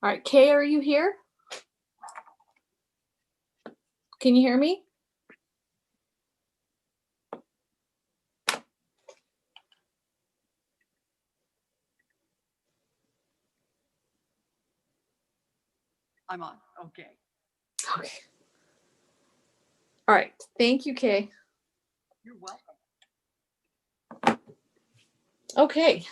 All right, Kay, are you here? Can you hear me? I'm on. Okay. Okay. All right. Thank you, Kay. You're welcome. Okay.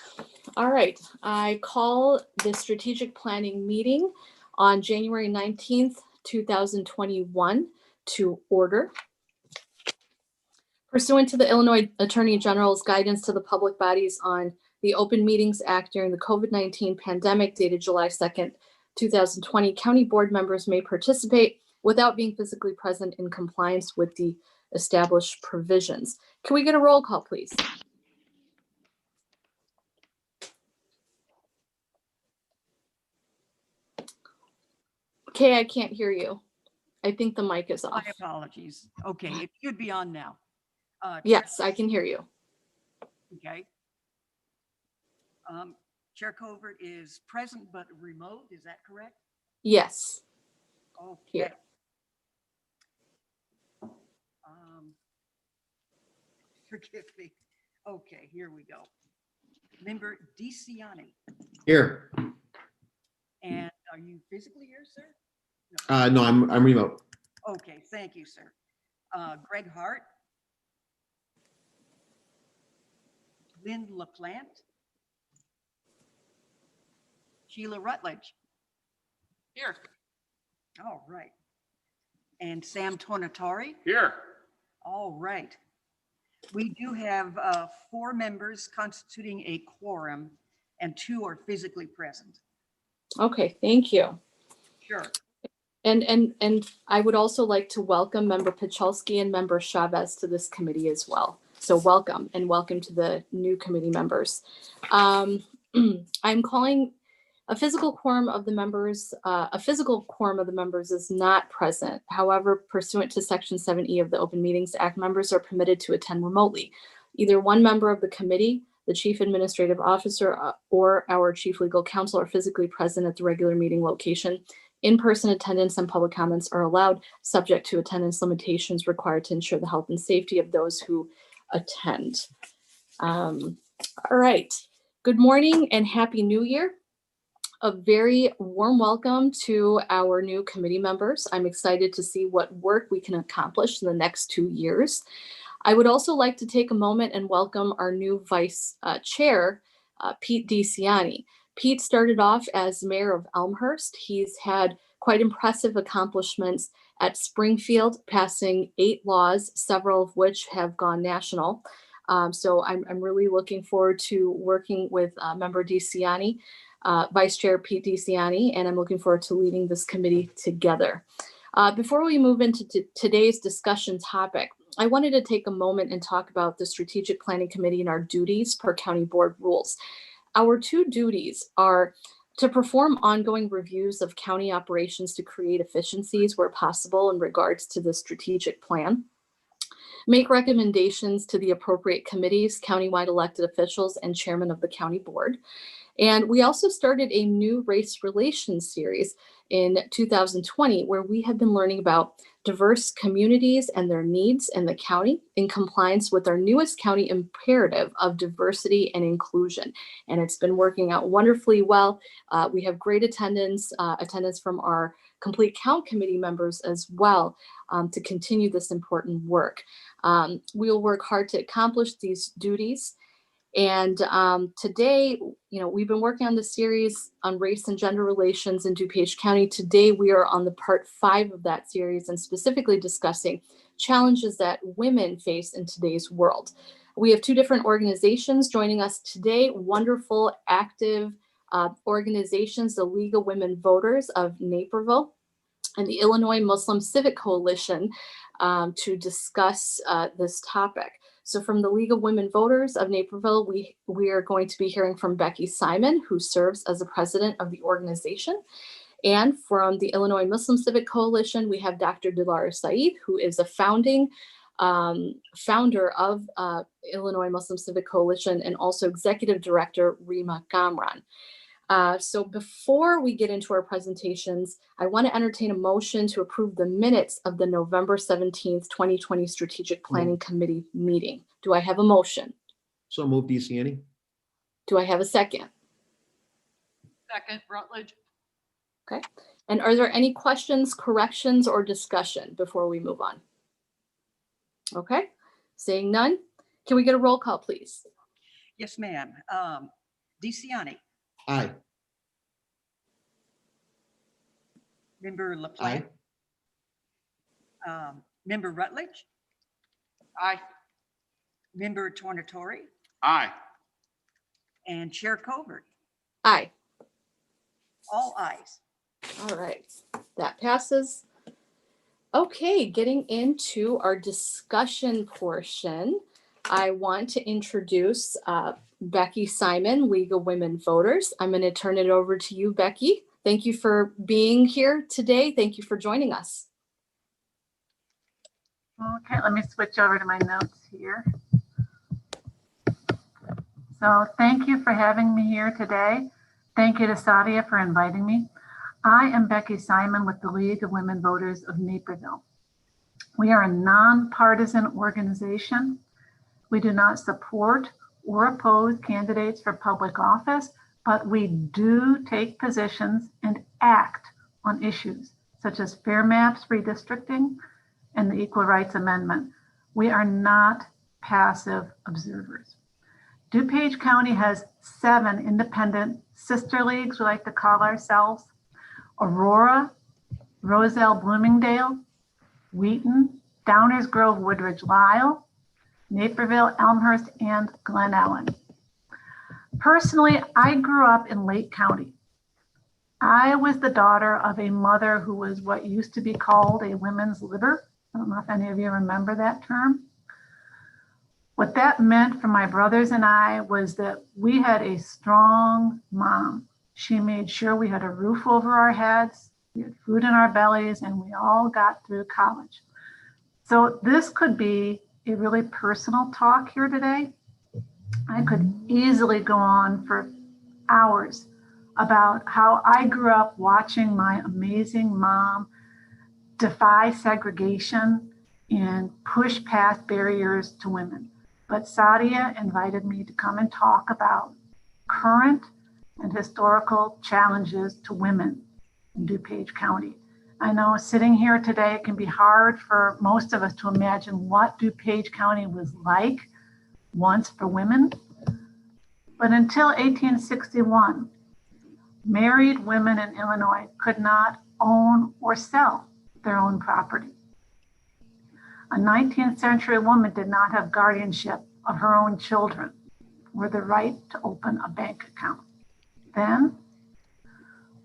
All right. I call the strategic planning meeting on January 19th, 2021 to order. Pursuant to the Illinois Attorney General's guidance to the public bodies on the Open Meetings Act during the COVID-19 pandemic dated July 2nd, 2020, county board members may participate without being physically present in compliance with the established provisions. Can we get a roll call, please? Okay, I can't hear you. I think the mic is off. My apologies. Okay, it should be on now. Yes, I can hear you. Okay. Chair Covert is present but remote. Is that correct? Yes. Okay. Here. Forgive me. Okay, here we go. Member DeCiani. Here. And are you physically here, sir? No, I'm remote. Okay, thank you, sir. Greg Hart. Lynn LaPlante. Sheila Rutledge. Here. All right. And Sam Tornatore. Here. All right. We do have 4 members constituting a quorum and 2 are physically present. Okay, thank you. Sure. And I would also like to welcome Member Pachalski and Member Chavez to this committee as well. So welcome, and welcome to the new committee members. I'm calling a physical quorum of the members. A physical quorum of the members is not present. However, pursuant to Section 7E of the Open Meetings Act, members are permitted to attend remotely. Either one member of the committee, the chief administrative officer, or our chief legal counsel are physically present at the regular meeting location. In-person attendance and public comments are allowed, subject to attendance limitations required to ensure the health and safety of those who attend. All right. Good morning and Happy New Year. A very warm welcome to our new committee members. I'm excited to see what work we can accomplish in the next 2 years. I would also like to take a moment and welcome our new vice chair, Pete DeCiani. Pete started off as mayor of Elmhurst. He's had quite impressive accomplishments at Springfield, passing 8 laws, several of which have gone national. So I'm really looking forward to working with Member DeCiani, Vice Chair Pete DeCiani, and I'm looking forward to leading this committee together. Before we move into today's discussion topic, I wanted to take a moment and talk about the Strategic Planning Committee and our duties per county board rules. Our 2 duties are to perform ongoing reviews of county operations to create efficiencies where possible in regards to the strategic plan, make recommendations to the appropriate committees, countywide elected officials, and chairman of the county board. And we also started a new race relations series in 2020, where we have been learning about diverse communities and their needs in the county in compliance with our newest county imperative of diversity and inclusion. And it's been working out wonderfully well. We have great attendance from our complete count committee members as well to continue this important work. We will work hard to accomplish these duties. And today, we've been working on the series on race and gender relations in DuPage County. Today, we are on the part 5 of that series and specifically discussing challenges that women face in today's world. We have 2 different organizations joining us today, wonderful, active organizations, the League of Women Voters of Naperville and the Illinois Muslim Civic Coalition to discuss this topic. So from the League of Women Voters of Naperville, we are going to be hearing from Becky Simon, who serves as the president of the organization. And from the Illinois Muslim Civic Coalition, we have Dr. Dilara Saeed, who is a founder of Illinois Muslim Civic Coalition and also executive director Rima Gamran. So before we get into our presentations, I want to entertain a motion to approve the minutes of the November 17th, 2020 Strategic Planning Committee meeting. Do I have a motion? So move, DeCiani. Do I have a second? Second, Rutledge. Okay. And are there any questions, corrections, or discussion before we move on? Okay. Seeing none, can we get a roll call, please? Yes, ma'am. DeCiani, Aye. Member Aye. LaPlante, Member Rutledge, Aye. Member Tornatore, Aye. and Chair Colbert. Aye. All ayes. All right, that passes. Okay, getting into our discussion portion, I want to introduce Becky Simon, League of Women Voters. I'm going to turn it over to you, Becky. Thank you for being here today. Thank you for joining us. Okay, let me switch over to my notes here. So thank you for having me here today. Thank you to Sadia for inviting me. I am Becky Simon with the League of Women Voters of Naperville. We are a nonpartisan organization. We do not support or oppose candidates for public office, but we do take positions and act on issues such as fair maps redistricting and the Equal Rights Amendment. We are not passive observers. DuPage County has 7 independent sister leagues, we like to call ourselves: Aurora, Roselle, Bloomingdale, Wheaton, Downers Grove, Woodridge, Lisle, Naperville, Elmhurst, and Glen Ellen. Personally, I grew up in Lake County. I was the daughter of a mother who was what used to be called a women's liber. I don't know if any of you remember that term. What that meant for my brothers and I was that we had a strong mom. She made sure we had a roof over our heads, we had food in our bellies, and we all got through college. So this could be a really personal talk here today. I could easily go on for hours about how I grew up watching my amazing mom defy segregation and push past barriers to women. But Sadia invited me to come and talk about current and historical challenges to women in DuPage County. I know sitting here today, it can be hard for most of us to imagine what DuPage County was like once for women. But until 1861, married women in Illinois could not own or sell their own property. A 19th century woman did not have guardianship of her own children or the right to open a bank account. Then,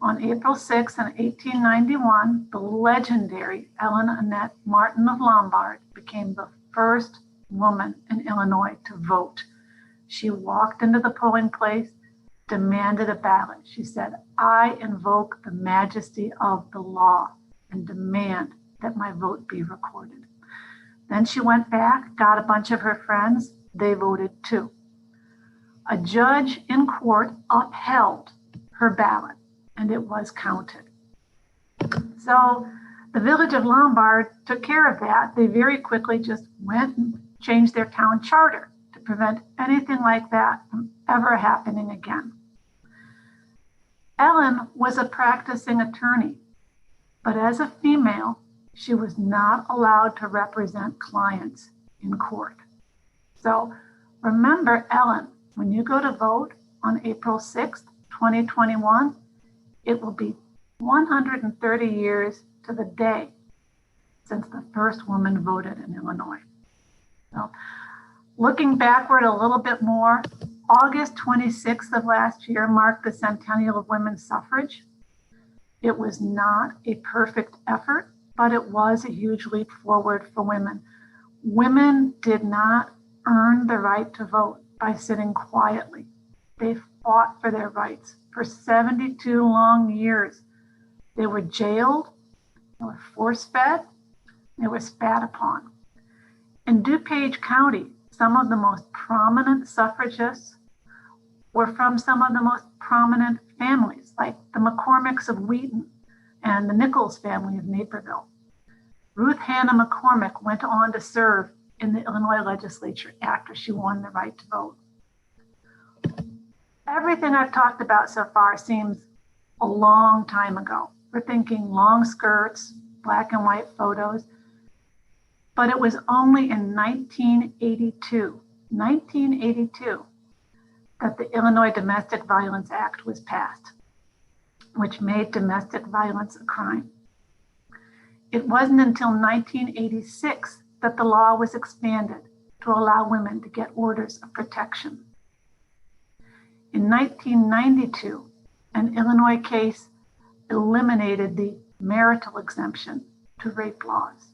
on April 6, 1891, the legendary Annette Martin of Lombard became the first woman in Illinois to vote. She walked into the polling place, demanded a ballot. She said, "I invoke the majesty of the law and demand that my vote be recorded." Then she went back, got a bunch of her friends. They voted too. A judge in court upheld her ballot, and it was counted. So the village of Lombard took care of that. They very quickly just went and changed their town charter to prevent anything like that from ever happening again. Ellen was a practicing attorney, but as a female, she was not allowed to represent clients in court. So remember, Ellen, when you go to vote on April 6th, 2021, it will be 130 years to the day since the first woman voted in Illinois. So looking backward a little bit more, August 26th of last year marked the centennial of women's suffrage. It was not a perfect effort, but it was a huge leap forward for women. Women did not earn the right to vote by sitting quietly. They fought for their rights for 72 long years. They were jailed, they were force-fed, they were spat upon. In DuPage County, some of the most prominent suffragists were from some of the most prominent families, like the McCormicks of Wheaton and the Nichols family of Naperville. Ruth Hannah McCormick went on to serve in the Illinois legislature after she won the right to vote. Everything I've talked about so far seems a long time ago. We're thinking long skirts, black and white photos, but it was only in 1982, that the Illinois Domestic Violence Act was passed, which made domestic violence a crime. It wasn't until 1986 that the law was expanded to allow women to get orders of protection. In 1992, an Illinois case eliminated the marital exemption to rape laws.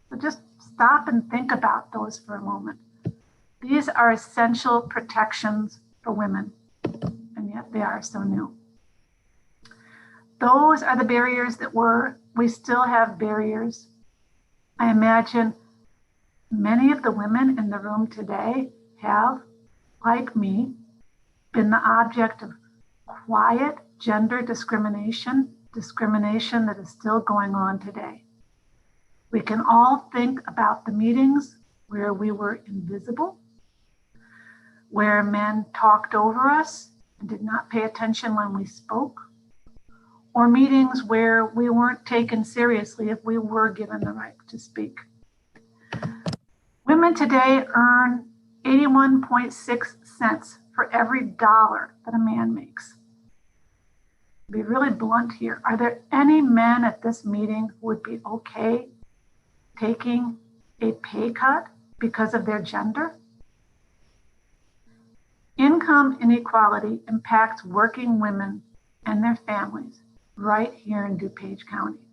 So just stop and think about those for a moment. These are essential protections for women, and yet they are so new. Those are the barriers that were. We still have barriers. I imagine many of the women in the room today have, like me, been the object of quiet gender discrimination that is still going on today. We can all think about the meetings where we were invisible, where men talked over us and did not pay attention when we spoke, or meetings where we weren't taken seriously if we were given the right to speak. Women today earn 81.6 cents for every dollar that a man makes. To be really blunt here, are there any men at this meeting who would be okay taking a pay cut because of their gender? Income inequality impacts working women and their families right here in DuPage County.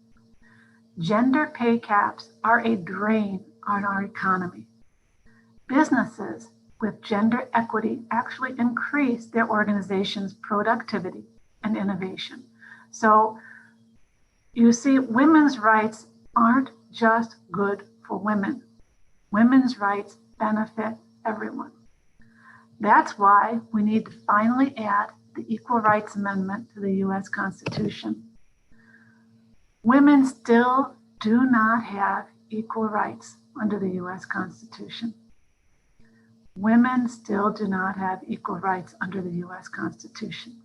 Gender pay caps are a drain on our economy. Businesses with gender equity actually increase their organization's productivity and innovation. So you see, women's rights aren't just good for women. Women's rights benefit everyone. That's why we need to finally add the Equal Rights Amendment to the U.S. Constitution. Women still do not have equal rights under the U.S. Constitution. Women still do not have equal rights under the U.S. Constitution.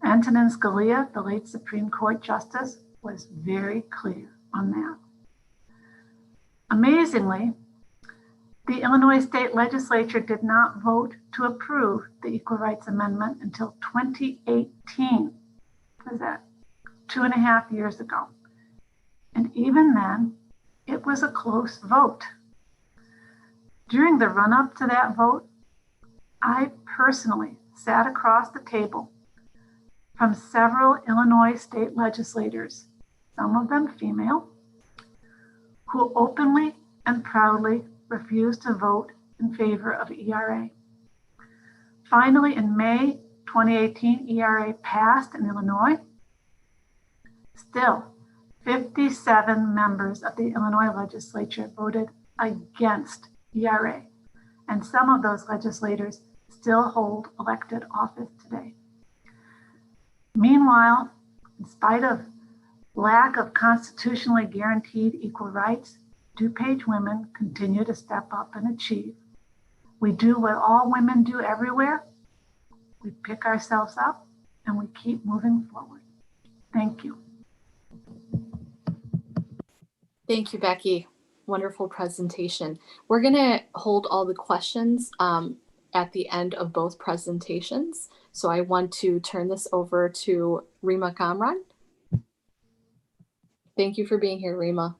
Antonin Scalia, the late Supreme Court Justice, was very clear on that. Amazingly, the Illinois State Legislature did not vote to approve the Equal Rights Amendment until 2018. What is that? 2.5 years ago. And even then, it was a close vote. During the run-up to that vote, I personally sat across the table from several Illinois state legislators, some of them female, who openly and proudly refused to vote in favor of ERA. Finally, in May 2018, ERA passed in Illinois. Still, 57 members of the Illinois legislature voted against ERA, and some of those legislators still hold elected office today. Meanwhile, in spite of lack of constitutionally guaranteed equal rights, DuPage women continue to step up and achieve. We do what all women do everywhere. We pick ourselves up and we keep moving forward. Thank you. Thank you, Becky. Wonderful presentation. We're going to hold all the questions at the end of both presentations. So I want to turn this over to Rima Kamran. Thank you for being here, Rima.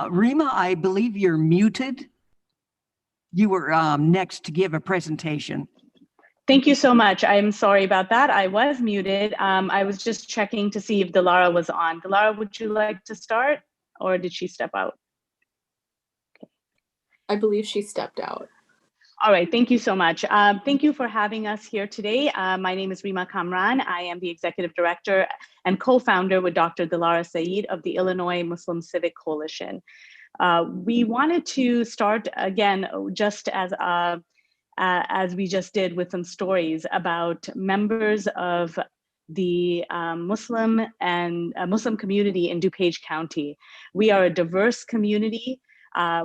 Rima, I believe you're muted. You were next to give a presentation. Thank you so much. I'm sorry about that. I was muted. I was just checking to see if Delara was on. Delara, would you like to start, or did she step out? I believe she stepped out. All right, thank you so much. Thank you for having us here today. My name is Rima Kamran. I am the Executive Director and co-founder with Dr. Dilara Saeed of the Illinois Muslim Civic Coalition. We wanted to start again, just as we just did, with some stories about members of the Muslim community in DuPage County. We are a diverse community.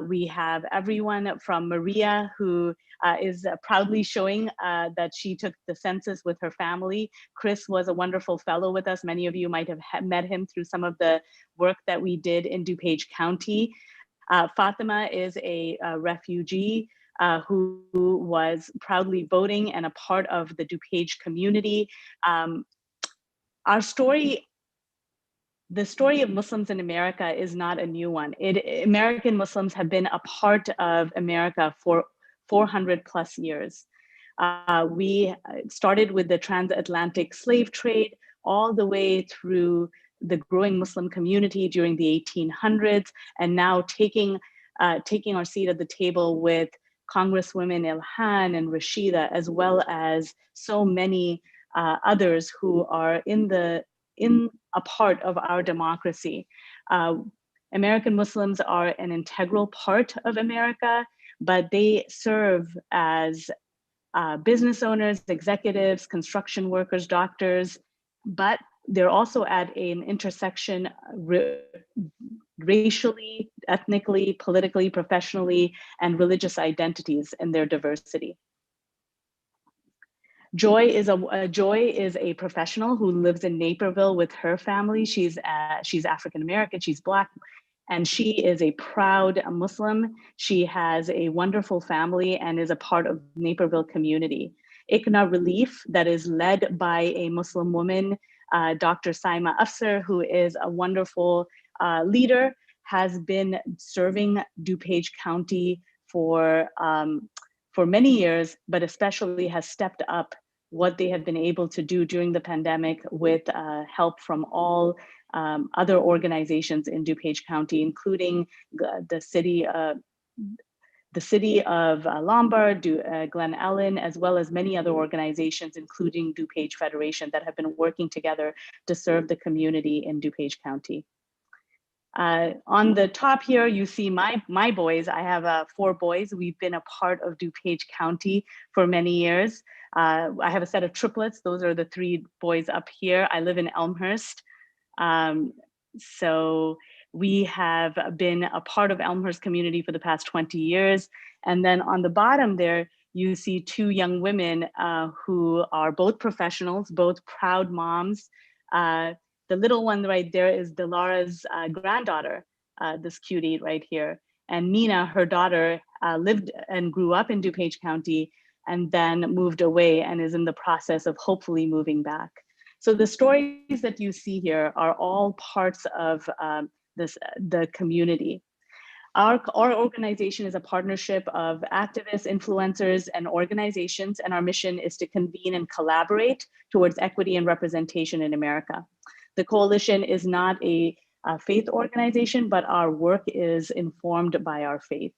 We have everyone from Maria, who is proudly showing that she took the census with her family. Chris was a wonderful fellow with us. Many of you might have met him through some of the work that we did in DuPage County. Fatima is a refugee who was proudly voting and a part of the DuPage community. Our story, the story of Muslims in America, is not a new one. American Muslims have been a part of America for 400 plus years. We started with the transatlantic slave trade all the way through the growing Muslim community during the 1800s, and now taking our seat at the table with Congresswomen Ilhan and Rashida, as well as so many others who are in a part of our democracy. American Muslims are an integral part of America, but they serve as business owners, executives, construction workers, doctors, but they're also at an intersection racially, ethnically, politically, professionally, and religious identities in their diversity. Joy is a professional who lives in Naperville with her family. She's African American, she's Black, and she is a proud Muslim. She has a wonderful family and is a part of the Naperville community. ICNA Relief, that is led by a Muslim woman, Dr. Saima Afsar, who is a wonderful leader, has been serving DuPage County for many years, but especially has stepped up what they have been able to do during the pandemic with help from all other organizations in DuPage County, including the city of Lombard, Glen Ellen, as well as many other organizations, including DuPage Federation, that have been working together to serve the community in DuPage County. On the top here, you see my boys. I have 4 boys. We've been a part of DuPage County for many years. I have a set of triplets. Those are the 3 boys up here. I live in Elmhurst. So we have been a part of Elmhurst community for the past 20 years. And then on the bottom there, you see 2 young women who are both professionals, both proud moms. The little one right there is Dilara's granddaughter, this cutie right here. And Nina, her daughter, lived and grew up in DuPage County and then moved away and is in the process of hopefully moving back. So the stories that you see here are all parts of the community. Our organization is a partnership of activists, influencers, and organizations, and our mission is to convene and collaborate towards equity and representation in America. The coalition is not a faith organization, but our work is informed by our faith.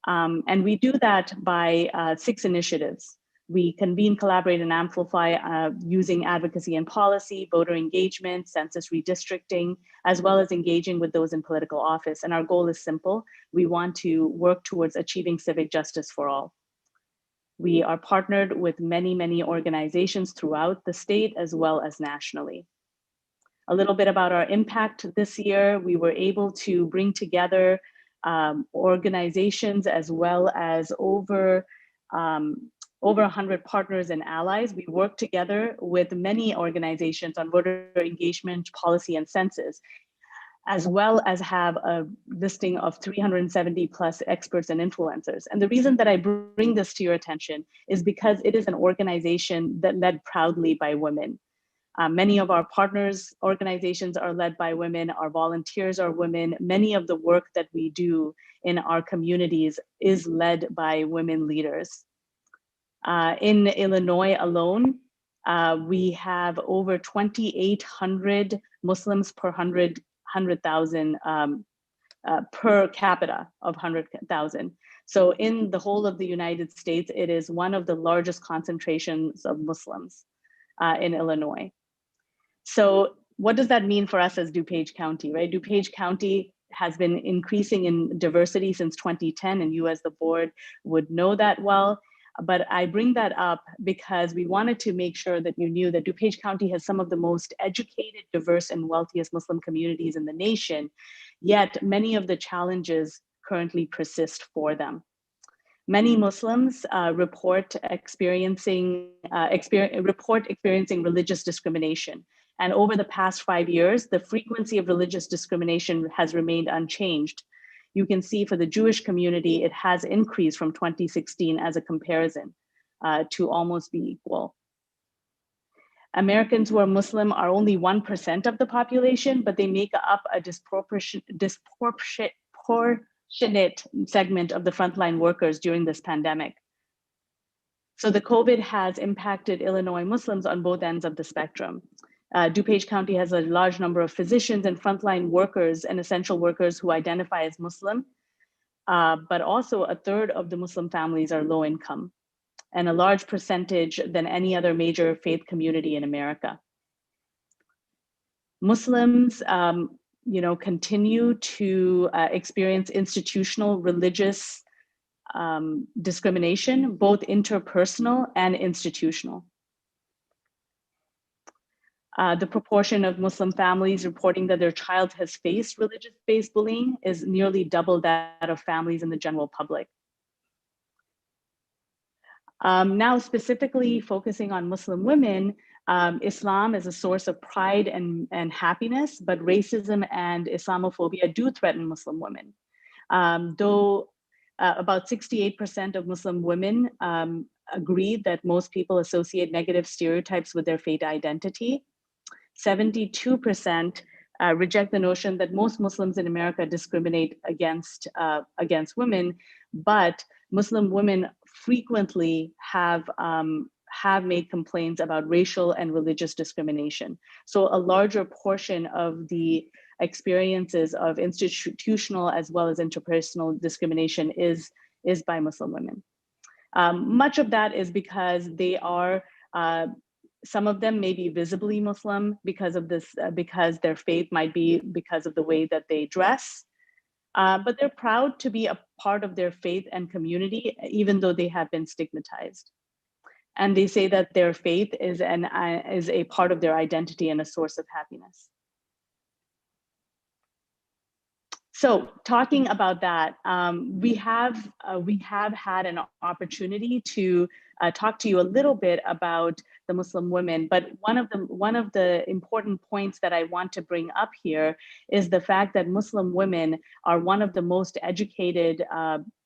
And we do that by 6 initiatives. We convene, collaborate, and amplify using advocacy and policy, voter engagement, census redistricting, as well as engaging with those in political office. And our goal is simple. We want to work towards achieving civic justice for all. We are partnered with many, many organizations throughout the state as well as nationally. A little bit about our impact this year. We were able to bring together organizations as well as over 100 partners and allies. We work together with many organizations on voter engagement, policy, and census, as well as have a listing of 370 plus experts and influencers. And the reason that I bring this to your attention is because it is an organization that led proudly by women. Many of our partners organizations are led by women, our volunteers are women. Many of the work that we do in our communities is led by women leaders. In Illinois alone, we have over 2,800 Muslims per 100,000 per capita of 100,000. So in the whole of the United States, it is one of the largest concentrations of Muslims in Illinois. So what does that mean for us as DuPage County, right? DuPage County has been increasing in diversity since 2010, and you as the board would know that well. But I bring that up because we wanted to make sure that you knew that DuPage County has some of the most educated, diverse, and wealthiest Muslim communities in the nation, yet many of the challenges currently persist for them. Many Muslims report experiencing religious discrimination. And over the past 5 years, the frequency of religious discrimination has remained unchanged. You can see for the Jewish community, it has increased from 2016 as a comparison to almost be equal. Americans who are Muslim are only 1% of the population, but they make up a disproportionate segment of the frontline workers during this pandemic. So the COVID has impacted Illinois Muslims on both ends of the spectrum. DuPage County has a large number of physicians and frontline workers and essential workers who identify as Muslim, but also a third of the Muslim families are low income, and a large percentage than any other major faith community in America. Muslims continue to experience institutional religious discrimination, both interpersonal and institutional. The proportion of Muslim families reporting that their child has faced religious-based bullying is nearly double that of families in the general public. Now, specifically focusing on Muslim women, Islam is a source of pride and happiness, but racism and Islamophobia do threaten Muslim women. Though about 68% of Muslim women agree that most people associate negative stereotypes with their faith identity, 72% reject the notion that most Muslims in America discriminate against women, but Muslim women frequently have made complaints about racial and religious discrimination. So a larger portion of the experiences of institutional as well as interpersonal discrimination is by Muslim women. Much of that is because they are, some of them may be visibly Muslim because of this, because their faith might be because of the way that they dress. But they're proud to be a part of their faith and community, even though they have been stigmatized. And they say that their faith is a part of their identity and a source of happiness. So talking about that, we have had an opportunity to talk to you a little bit about the Muslim women, but one of the important points that I want to bring up here is the fact that Muslim women are one of the most educated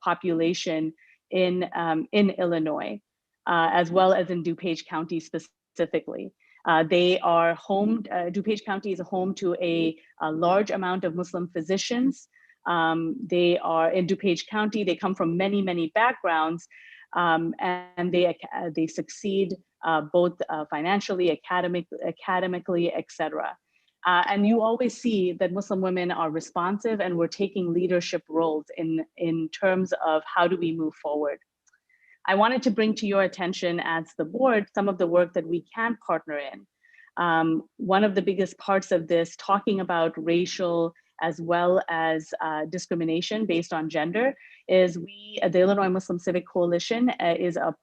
population in Illinois, as well as in DuPage County specifically. They are home, DuPage County is home to a large amount of Muslim physicians. They are in DuPage County, they come from many, many backgrounds, and they succeed both financially, academically, etc. And you always see that Muslim women are responsive and we're taking leadership roles in terms of how do we move forward. I wanted to bring to your attention as the board some of the work that we can partner in. One of the biggest parts of this, talking about racial as well as discrimination based on gender, is the Illinois Muslim Civic Coalition is a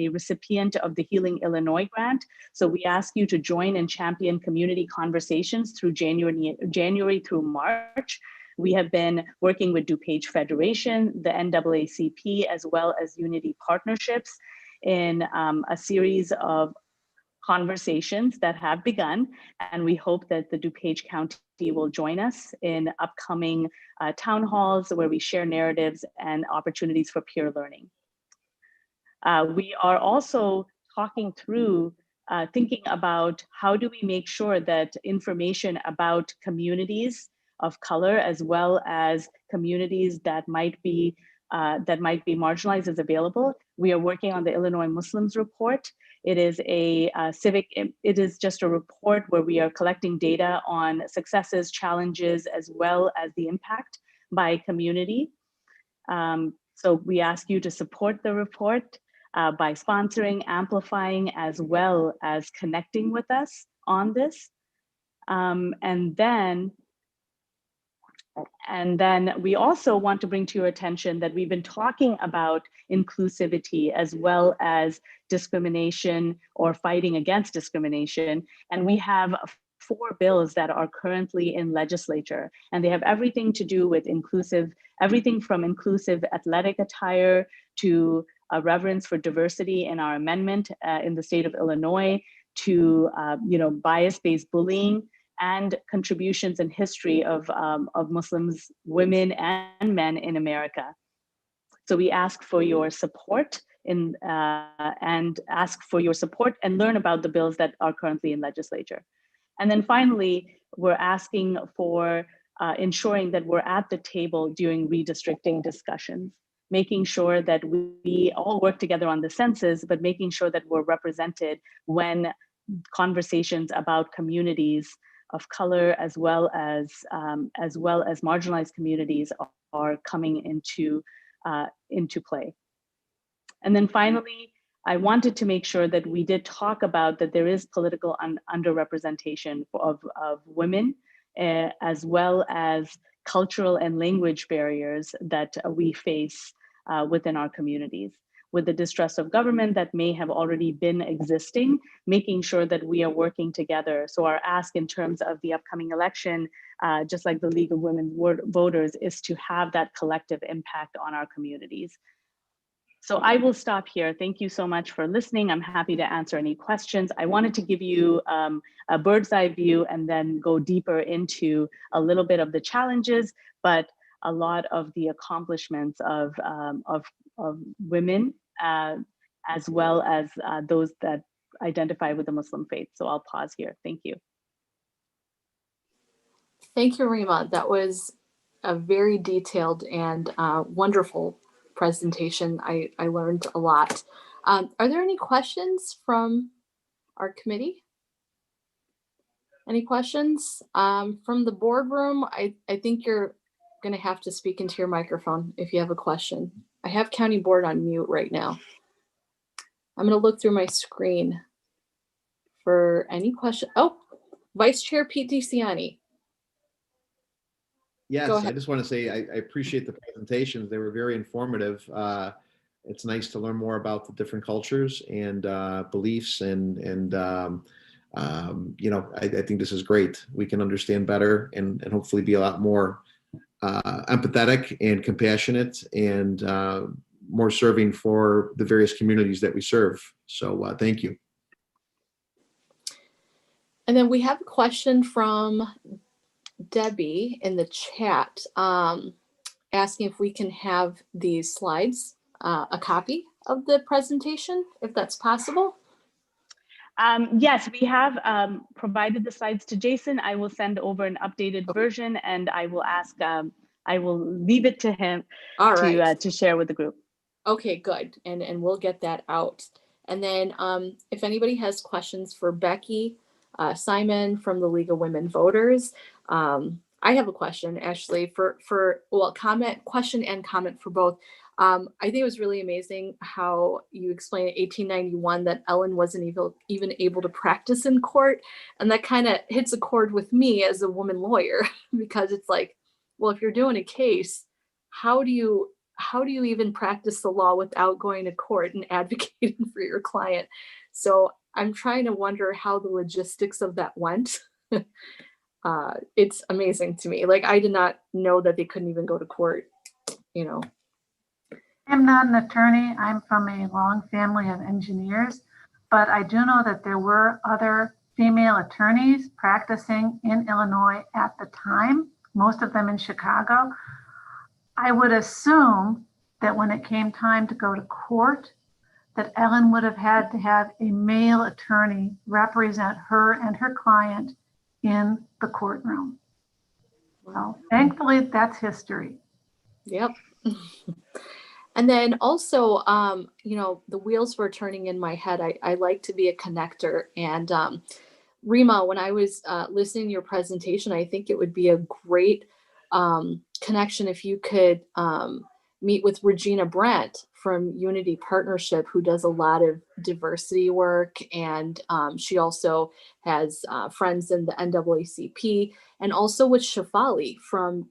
recipient of the Healing Illinois grant. So we ask you to join and champion community conversations through January through March. We have been working with DuPage Federation, the NAACP, as well as Unity Partnerships in a series of conversations that have begun. And we hope that the DuPage County will join us in upcoming town halls where we share narratives and opportunities for peer learning. We are also talking through thinking about how do we make sure that information about communities of color as well as communities that might be marginalized is available. We are working on the Illinois Muslims report. It is it is just a report where we are collecting data on successes, challenges, as well as the impact by community. So we ask you to support the report by sponsoring, amplifying, as well as connecting with us on this. And then we also want to bring to your attention that we've been talking about inclusivity as well as discrimination or fighting against discrimination. And we have 4 bills that are currently in legislature, and they have everything to do with everything from inclusive athletic attire to a reverence for diversity in our amendment in the state of Illinois, to bias-based bullying, and contributions in history of Muslims, women and men in America. So we ask for your support and learn about the bills that are currently in legislature. And then finally, we're asking for ensuring that we're at the table during redistricting discussions, making sure that we all work together on the census, but making sure that we're represented when conversations about communities of color as well as marginalized communities are coming into play. And then finally, I wanted to make sure that we did talk about that there is political underrepresentation of women, as well as cultural and language barriers that we face within our communities. With the distrust of government that may have already been existing, making sure that we are working together. So our ask in terms of the upcoming election, just like the League of Women Voters, is to have that collective impact on our communities. So I will stop here. Thank you so much for listening. I'm happy to answer any questions. I wanted to give you a bird's eye view and then go deeper into a little bit of the challenges, but a lot of the accomplishments of women, as well as those that identify with the Muslim faith. So I'll pause here. Thank you. Thank you, Rima. That was a very detailed and wonderful presentation. I learned a lot. Are there any questions from our committee? Any questions from the boardroom? I think you're going to have to speak into your microphone if you have a question. I have county board on mute right now. I'm going to look through my screen for any question. Oh, Vice Chair Pete DeCiani. Yes, Go I ahead. just want to say I appreciate the presentations. They were very informative. It's nice to learn more about the different cultures and beliefs, and I think this is great. We can understand better and hopefully be a lot more empathetic and compassionate and more serving for the various communities that we serve. So thank you. And then we have a question from Debbie in the chat, asking if we can have these slides, a copy of the presentation, if that's possible. Yes, we have provided the slides to Jason. I will send over an updated version, and I will ask, I will leave it to him to share with the group. Okay, good. And we'll get that out. And then if anybody has questions for Becky, Simon from the League of Women Voters, I have a question actually question and comment for both. I think it was really amazing how you explained in 1891 that Ellen wasn't even able to practice in court. And that kind of hits a chord with me as a woman lawyer, because it's like, well, if you're doing a case, how do you even practice the law without going to court and advocating for your client? So I'm trying to wonder how the logistics of that went. It's amazing to me. Like, I did not know that they couldn't even go to court, I'm not an attorney. I'm from a long family of engineers, but I do know that there were other female attorneys practicing in Illinois at the time, most of them in Chicago. I would assume that when it came time to go to court, that Ellen would have had to have a male attorney represent her and her client in the courtroom. So thankfully, that's history. Yep. And then also, the wheels were turning in my head. I like to be a connector. And Rima, when I was listening to your presentation, I think it would be a great connection if you could meet with Regina Brent from Unity Partnership, who does a lot of diversity work. And she also has friends in the NAACP, and also with Shefali from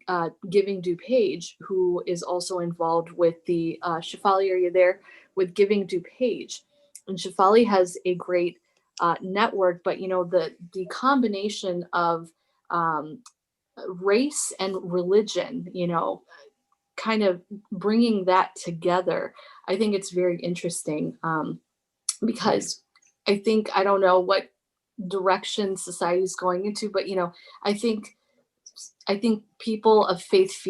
Giving DuPage, who is also involved with the, Shefali, are you there? With Giving DuPage. And Shefali has a great network, but you know, the combination of race and religion, you know, kind of bringing that together, I think it's very interesting, because I think, I don't know what direction society is going into, but you know, I think people of faith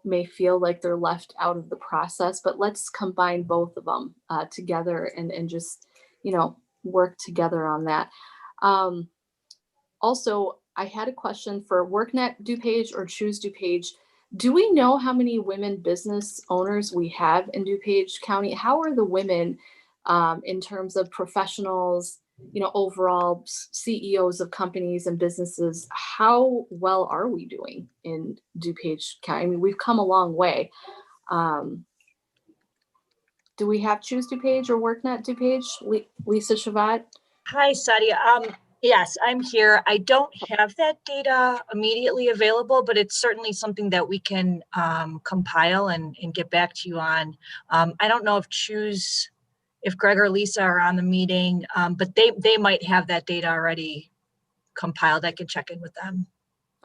may feel like they're left out of the process, but let's combine both of them together and just, you know, work together on that. Also, I had a question for WorkNet DuPage or Choose DuPage. Do we know how many women business owners we have in DuPage County? How are the women in terms of professionals, you know, overall CEOs of companies and businesses? How well are we doing in DuPage County? I mean, we've come a long way. Do we have Choose DuPage or WorkNet DuPage? Lisa Shavat? Hi, Sadia. Yes, I'm here. I don't have that data immediately available, but it's certainly something that we can compile and get back to you on. I don't know if Greg or Lisa are on the meeting, but they might have that data already compiled. I can check in with them.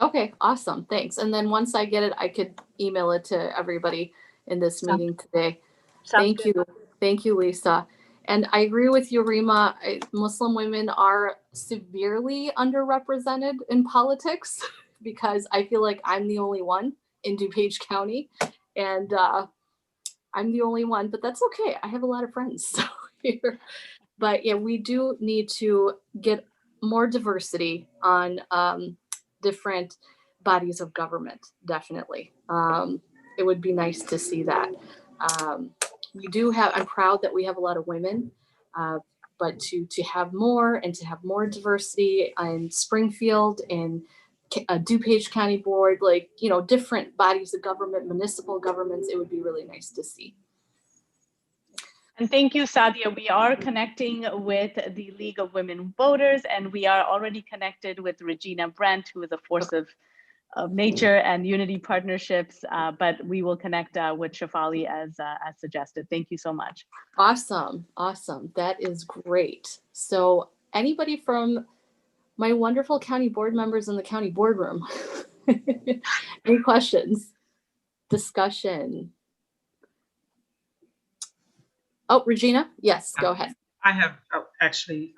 Okay, awesome. Thanks. And then once I get it, I could email it to everybody in this meeting today. Sounds Thank you. Thank you, Lisa. And I agree with you, Rima. Muslim women are severely underrepresented in politics because I feel like I'm the only one in DuPage County, and I'm the only one, but that's okay. I have a lot of friends so here. But yeah, we do need to get more diversity on different bodies of government, definitely. It would be nice to see that. I'm proud that we have a lot of women, but to have more and to have more diversity in Springfield and DuPage County Board, like, you know, different bodies of government, municipal governments, it would be really nice to see. And thank you, Sadia. We are connecting with the League of Women Voters, and we are already connected with Regina Brent, who is a force of nature and Unity Partnerships, but we will connect with Shefali as suggested. Thank you so much. Awesome. Awesome. That is great. So anybody from my wonderful county board members in the county boardroom, any questions, discussion? Oh, Regina? Yes, go ahead. I have actually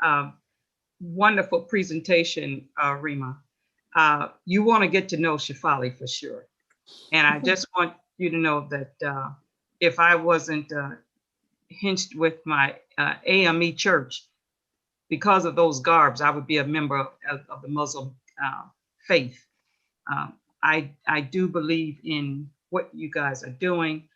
wonderful presentation, Rima. You want to get to know Shefali for sure. And I just want you to know that if I wasn't hinged with my AME church, because of those garbs, I would be a member of the Muslim faith. I do believe in what you guys are doing.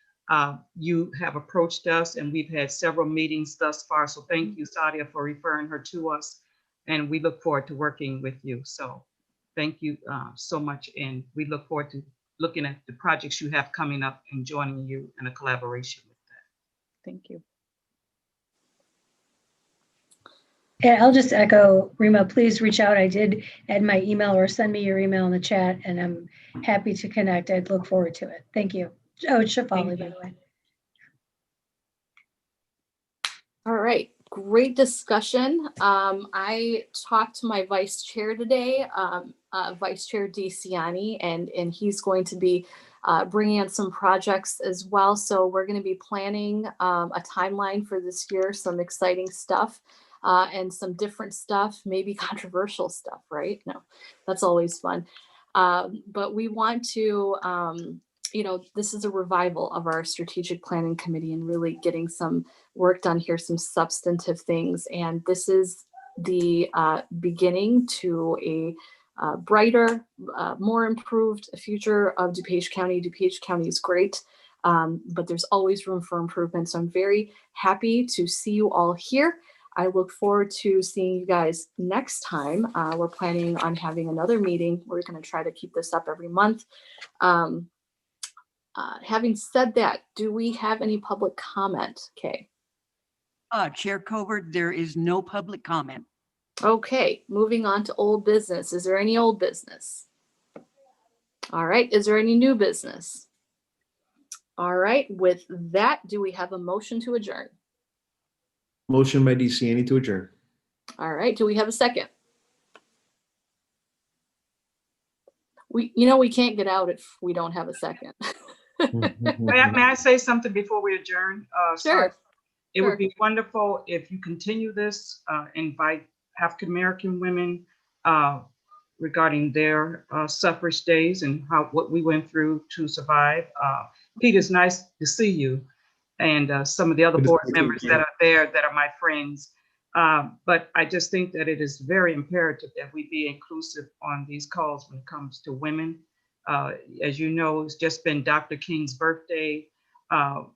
You have approached us and we've had several meetings thus far. So thank you, Sadia, for referring her to us. And we look forward to working with you. So thank you so much. And we look forward to looking at the projects you have coming up and joining you in a collaboration with that. Thank you. Yeah, I'll just echo, Rima, please reach out. I did add my email or send me your email in the chat, and I'm happy to connect. I'd look forward to it. Thank you. Oh, it's Shefali, by the way. All right, great discussion. I talked to my vice chair today, Vice Chair DeCiani, and he's going to be bringing in some projects as well. So we're going to be planning a timeline for this year, some exciting stuff. And some different stuff, maybe controversial stuff, right? No, that's always fun. But we want to, you know, this is a revival of our strategic planning committee and really getting some work done here, some substantive things. And this is the beginning to a brighter, more improved future of DuPage County. DuPage County is great, but there's always room for improvement. So I'm very happy to see you all here. I look forward to seeing you guys next time. We're planning on having another meeting. We're going to try to keep this up every month. Having said that, do we have any public comment? Okay. Chair Covert, there is no public comment. Okay, moving on to old business. Is there any old business? All right, is there any new business? All right, with that, do we have a motion to adjourn? Motion by DeCiani to adjourn. All right, do we have a second? We can't get out if we don't have a second. May I say something before we adjourn? Sure. It would be wonderful if you continue this, invite African-American women regarding their suffrage days and what we went through to survive. Pete, it's nice to see you and some of the other board members that are there that are my friends. But I just think that it is very imperative that we be inclusive on these calls when it comes to women. As you know, it's just been Dr. King's birthday.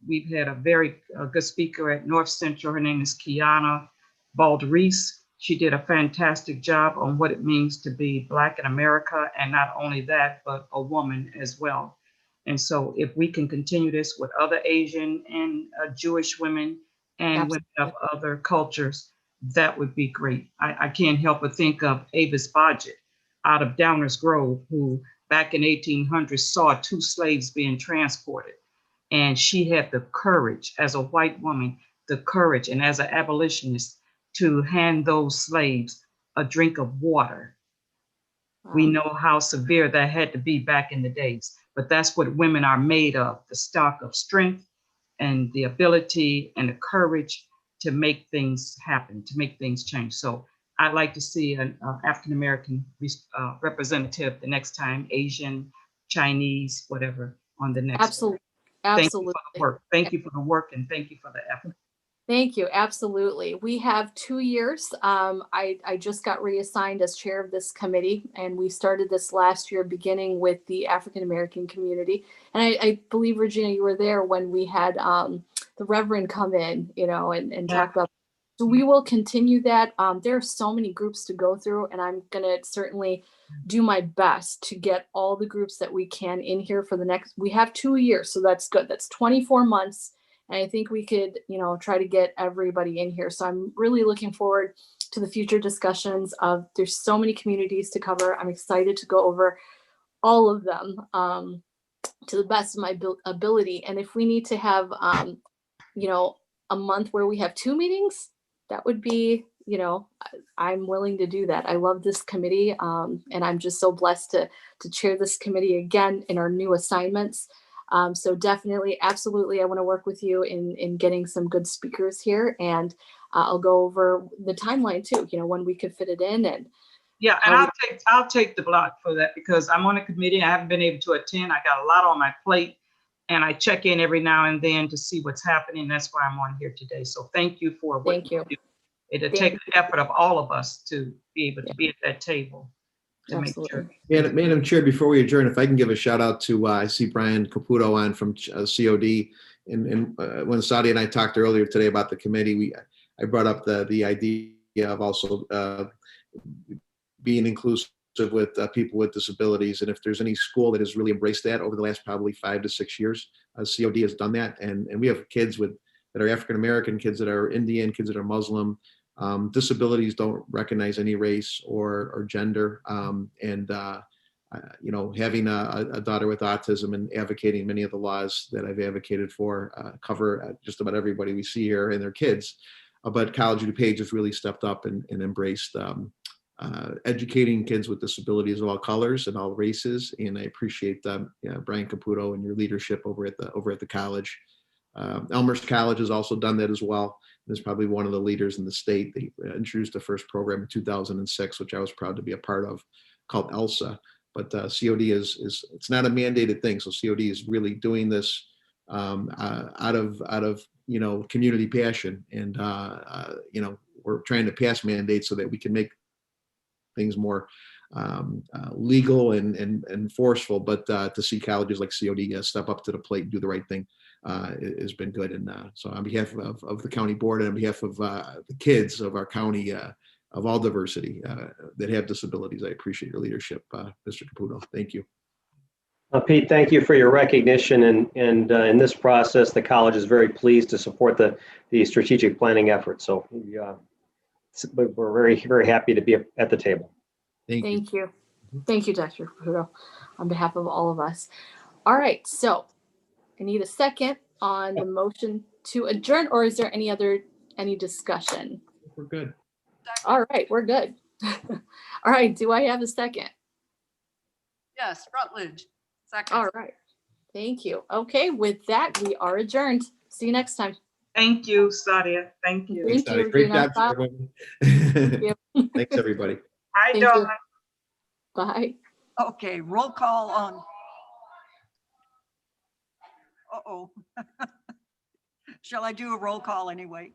We've had a very good speaker at North Central. Her name is Kiana Baldreese. She did a fantastic job on what it means to be Black in America, and not only that, but a woman as well. And so if we can continue this with other Asian and Jewish women and women of other cultures, that would be great. I can't help but think of Avis Bodgett out of Downers Grove, who back in 1800 saw 2 slaves being transported. And she had the courage as a white woman, the courage, and as an abolitionist, to hand those slaves a drink of water. Wow. We know how severe that had to be back in the days, but that's what women are made of, the stock of strength and the ability and the courage to make things happen, to make things change. So I'd like to see an African-American representative the next time, Asian, Chinese, whatever, on the next. Absolutely. Thank Absolutely. you for the work. Thank you for the work, and thank you for the effort. Thank you. Absolutely. We have 2 years. I just got reassigned as chair of this committee, and we started this last year, beginning with the African-American community. And I believe, Regina, you were there when we had the Reverend come in, and talk about. So we will continue that. There are so many groups to go through, and I'm going to certainly do my best to get all the groups that we can in here for the next. We have 2 years, so that's good. That's 24 months. And I think we could, try to get everybody in here. So I'm really looking forward to the future discussions there's so many communities to cover. I'm excited to go over all of them to the best of my ability. And if we need to have, a month where we have 2 meetings, that would be, I'm willing to do that. I love this committee. And I'm just so blessed to chair this committee again in our new assignments. So definitely, absolutely, I want to work with you in getting some good speakers here, and I'll go over the timeline too, when we could fit it in. And yeah, and I'll take the block for that, because I'm on a committee. I haven't been able to attend. I got a lot on my plate, and I check in every now and then to see what's happening. That's why I'm on here today. So thank you for what you do. It'll take the effort of all of us to be able to be at that table. Absolutely. And Madam Chair, before we adjourn, if I can give a shout out to, I see Brian Caputo on from COD. And when Sadia and I talked earlier today about the committee, I brought up the idea of also being inclusive with people with disabilities. And if there's any school that has really embraced that over the last probably 5 to 6 years, COD has done that. And we have kids that are African-American, kids that are Indian, kids that are Muslim. Disabilities don't recognize any race or gender. Having a daughter with autism and advocating many of the laws that I've advocated for cover just about everybody we see here and their kids. But College of DuPage has really stepped up and embraced educating kids with disabilities of all colors and all races. And I appreciate Brian Caputo and your leadership over at the college. Elmhurst College has also done that as well. Is probably one of the leaders in the state. They introduced the first program in 2006, which I was proud to be a part of, called ELSA. But COD it's not a mandated thing. So COD is really doing this out of community passion, and we're trying to pass mandates so that we can make things more legal and forceful. But to see colleges like COD step up to the plate and do the right thing has been good. And so on behalf of the county board and on behalf of the kids of our county of all diversity that have disabilities, I appreciate your leadership, Mr. Caputo. Thank you. Pete, thank you for your recognition, and in this process, the college is very pleased to support the strategic planning effort. So we're very, very happy to be at the table. Thank you. Thank you. Thank you, Dr. Caputo, on behalf of all of us. All right, so I need a second on the motion to adjourn, or is there any discussion? We're good. All right, we're good. All right, do I have a second? Yes, Rutledge. Second. All right, thank you. Okay, with that, we are adjourned. See you next time. Thank you, Sadia. Thank you. Thank Thanks, Sally. you, Great Regina. job, everyone. Thanks, everybody. Hi, Thank you. Dawn. Bye. Okay, roll call on. Uh-oh. Shall I do a roll call anyway?